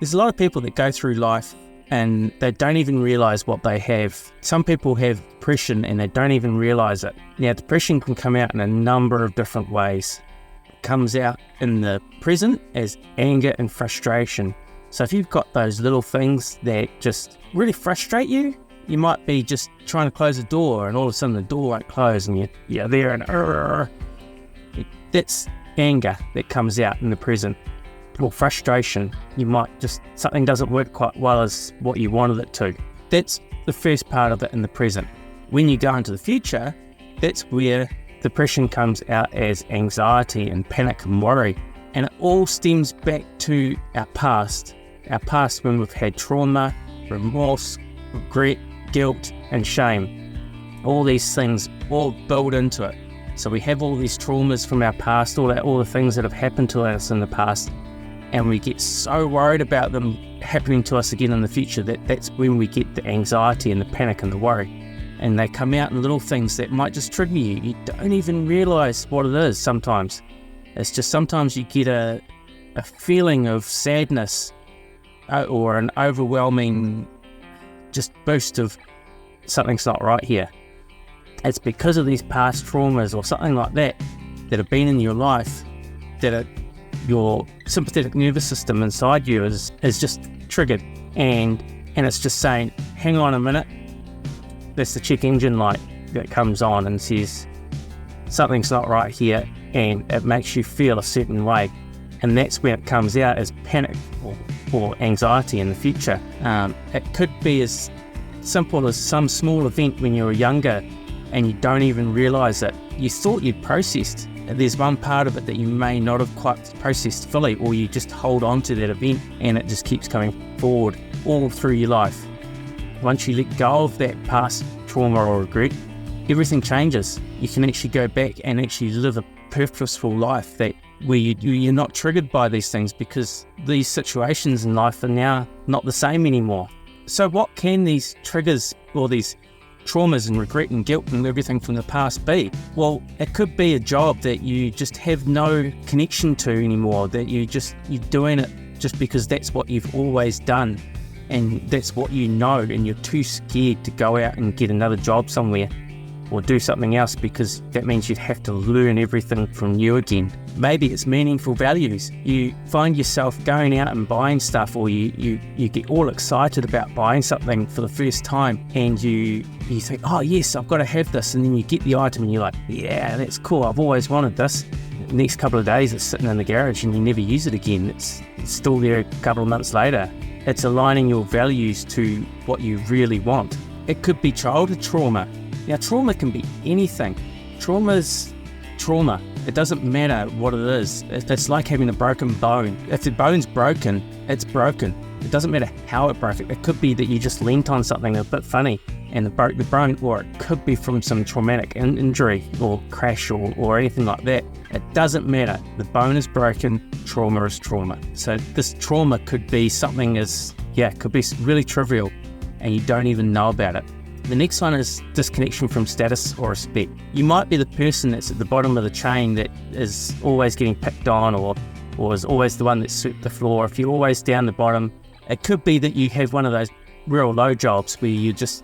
There's a lot of people that go through life and they don't even realize what they have. Some people have depression and they don't even realize it. Now, depression can come out in a number of different ways. It comes out in the present as anger and frustration. So if you've got those little things that just really frustrate you, you might be just trying to close a door and all of a sudden the door won't close and you're there and that's anger that comes out in the present. Or frustration, you might just, something doesn't work quite well as what you wanted it to. That's the first part of it in the present. When you go into the future, that's where depression comes out as anxiety and panic and worry. And it all stems back to our past when we've had trauma, remorse, regret, guilt and shame. All these things all build into it. So we have all these traumas from our past, all the things that have happened to us in the past, and we get so worried about them happening to us again in the future that's when we get the anxiety and the panic and the worry. And they come out in little things that might just trigger you. You don't even realize what it is sometimes. It's just sometimes you get a feeling of sadness or an overwhelming just boost of something's not right here. It's because of these past traumas or something like that have been in your life that your sympathetic nervous system inside you is just triggered, and it's just saying, hang on a minute. That's the check engine light that comes on and says something's not right here, and it makes you feel a certain way, and that's when it comes out as panic or anxiety in the future. It could be as simple as some small event when you were younger and you don't even realize it. You thought you'd processed. There's one part of it that you may not have quite processed fully, or you just hold on to that event and it just keeps coming forward all through your life. Once you let go of that past trauma or regret, everything changes. You can actually go back and actually live a purposeful life where you're not triggered by these things, because these situations in life are now not the same anymore. So what can these triggers or these traumas and regret and guilt and everything from the past be? Well, it could be a job that you just have no connection to anymore, that you're doing it just because that's what you've always done and that's what you know, and you're too scared to go out and get another job somewhere or do something else, because that means you'd have to learn everything from new again. Maybe it's meaningful values. You find yourself going out and buying stuff, or you get all excited about buying something for the first time, and you think, oh yes, I've got to have this, and then you get the item and you're like, yeah, that's cool, I've always wanted this. The next couple of days it's sitting in the garage and you never use it again. It's still there a couple of months later. It's aligning your values to what you really want. It could be childhood trauma. Now, trauma can be anything. Trauma's trauma. It doesn't matter what it is. It's like having a broken bone. If the bone's broken, it's broken. It doesn't matter how it broke. It could be that you just leant on something a bit funny and it broke the bone, or it could be from some traumatic injury or crash or anything like that. It doesn't matter. The bone is broken. Trauma is trauma. So this trauma could be something could be really trivial and you don't even know about it. The next one is disconnection from status or respect. You might be the person that's at the bottom of the chain that is always getting picked on or is always the one that swept the floor. If you're always down the bottom, it could be that you have one of those real low jobs where you're just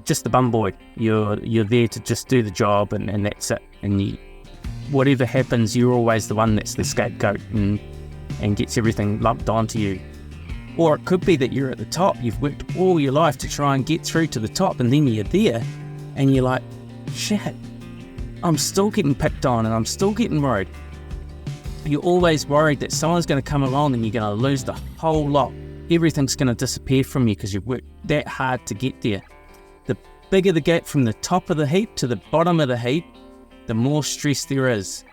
the bum boy. You're there to just do the job and that's it. And whatever happens, you're always the one that's the scapegoat and gets everything lumped onto you. Or it could be that you're at the top. You've worked all your life to try and get through to the top, and then you're there and you're like, shit, I'm still getting picked on and I'm still getting worried. You're always worried that someone's going to come along and you're going to lose the whole lot. Everything's going to disappear from you because you've worked that hard to get there. The bigger the gap from the top of the heap to the bottom of the heap, the more stress there is.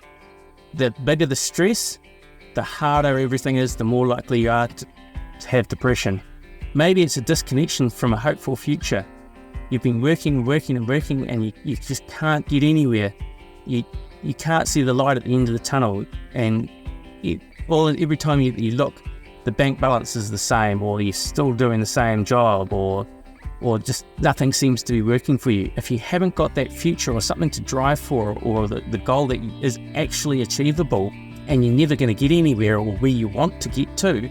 The bigger the stress, the harder everything is, the more likely you are to have depression. Maybe it's a disconnection from a hopeful future. You've been working and you just can't get anywhere. You can't see the light at the end of the tunnel, and every time you look, the bank balance is the same, or you're still doing the same job, or just nothing seems to be working for you. If you haven't got that future or something to drive for, or the goal that is actually achievable, and you're never going to get anywhere or where you want to get to,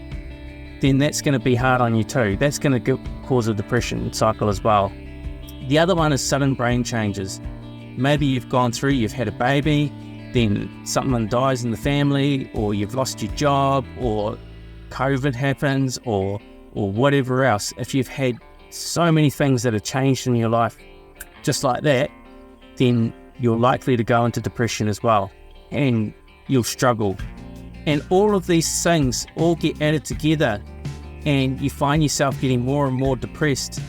then that's going to be hard on you too. That's going to cause a depression cycle as well. The other one is sudden brain changes. Maybe you've had a baby, then someone dies in the family, or you've lost your job, or COVID happens, or whatever else. If you've had so many things that have changed in your life just like that, then you're likely to go into depression as well, and you'll struggle. And all of these things all get added together, and you find yourself getting more and more depressed.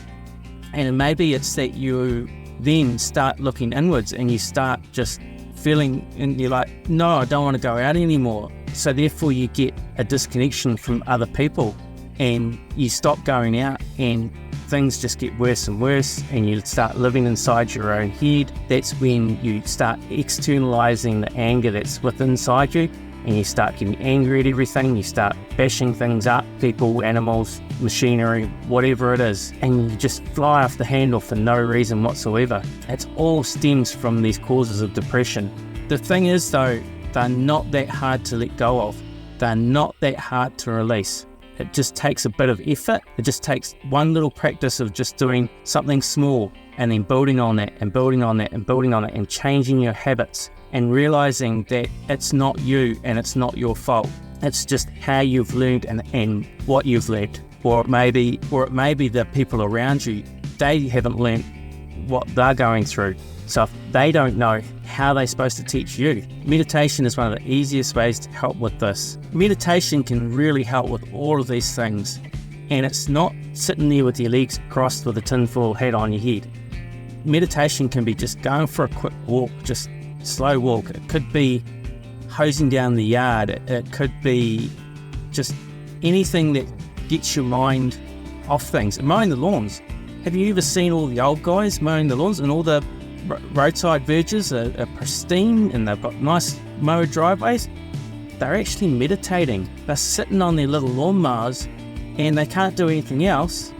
And maybe it's that you then start looking inwards and you start just feeling, and you're like, no, I don't want to go out anymore. So therefore you get a disconnection from other people, and you stop going out, and things just get worse and worse, and you start living inside your own head. That's when you start externalizing the anger that's within inside you, and you start getting angry at everything. You start bashing things up, people, animals, machinery, whatever it is, and you just fly off the handle for no reason whatsoever. It all stems from these causes of depression. The thing is though, they're not that hard to let go of. They're not that hard to release. It just takes a bit of effort. It just takes one little practice of just doing something small, and then building on that and building on that and building on it, and changing your habits, and realizing that it's not you and it's not your fault. It's just how you've learned and what you've learned. Or it may be the people around you, they haven't learned what they're going through. So if they don't know how they're supposed to teach you. Meditation is one of the easiest ways to help with this. Meditation can really help with all of these things. And it's not sitting there with your legs crossed with a tinfoil hat on your head. Meditation can be just going for a quick walk, just slow walk. It could be hosing down the yard. It could be just anything that gets your mind off things. Mowing the lawns. Have you ever seen all the old guys mowing the lawns, and all the roadside verges are pristine, and they've got nice mowed driveways? They're actually meditating. They're sitting on their little lawnmowers, and they can't do anything else.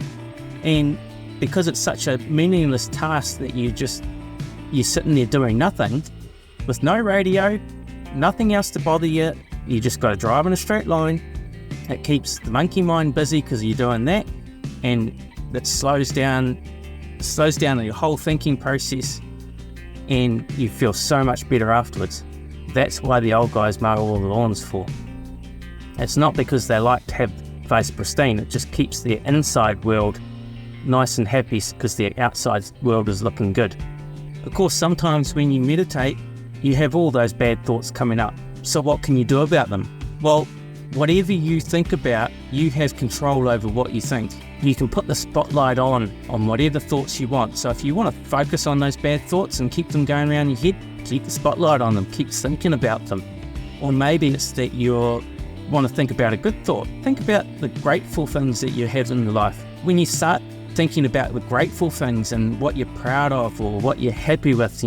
And because it's such a meaningless task that you're sitting there doing nothing, with no radio, nothing else to bother you. You just got to drive in a straight line. It keeps the monkey mind busy because you're doing that, and it slows down your whole thinking process, and you feel so much better afterwards. That's why the old guys mow all the lawns for. It's not because they like to have face pristine. It just keeps their inside world nice and happy because their outside world is looking good. Of course, sometimes when you meditate, you have all those bad thoughts coming up. So what can you do about them? Well, whatever you think about, you have control over what you think. You can put the spotlight on whatever thoughts you want. So if you want to focus on those bad thoughts and keep them going around your head, keep the spotlight on them, keep thinking about them. Or maybe it's that you want to think about a good thought. Think about the grateful things that you have in your life. When you start thinking about the grateful things and what you're proud of or what you're happy with,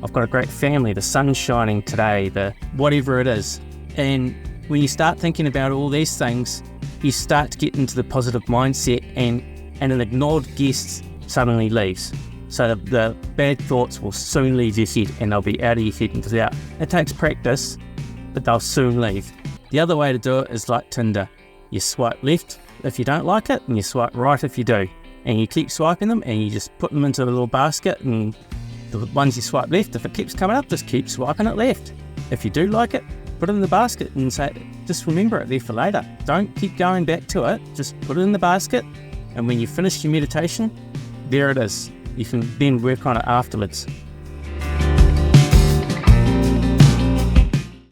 I've got a great family, the sun's shining today, whatever it is. And when you start thinking about all these things, you start to get into the positive mindset, and an ignored guest suddenly leaves. So the bad thoughts will soon leave your head, and they'll be out of your head and out. It takes practice, but they'll soon leave. The other way to do it is like Tinder. You swipe left if you don't like it, and you swipe right if you do. And you keep swiping them, and you just put them into a little basket, and the ones you swipe left, if it keeps coming up, just keep swiping it left. If you do like it, put it in the basket and just remember it there for later. Don't keep going back to it, just put it in the basket, and when you finish your meditation, there it is. You can then work on it afterwards.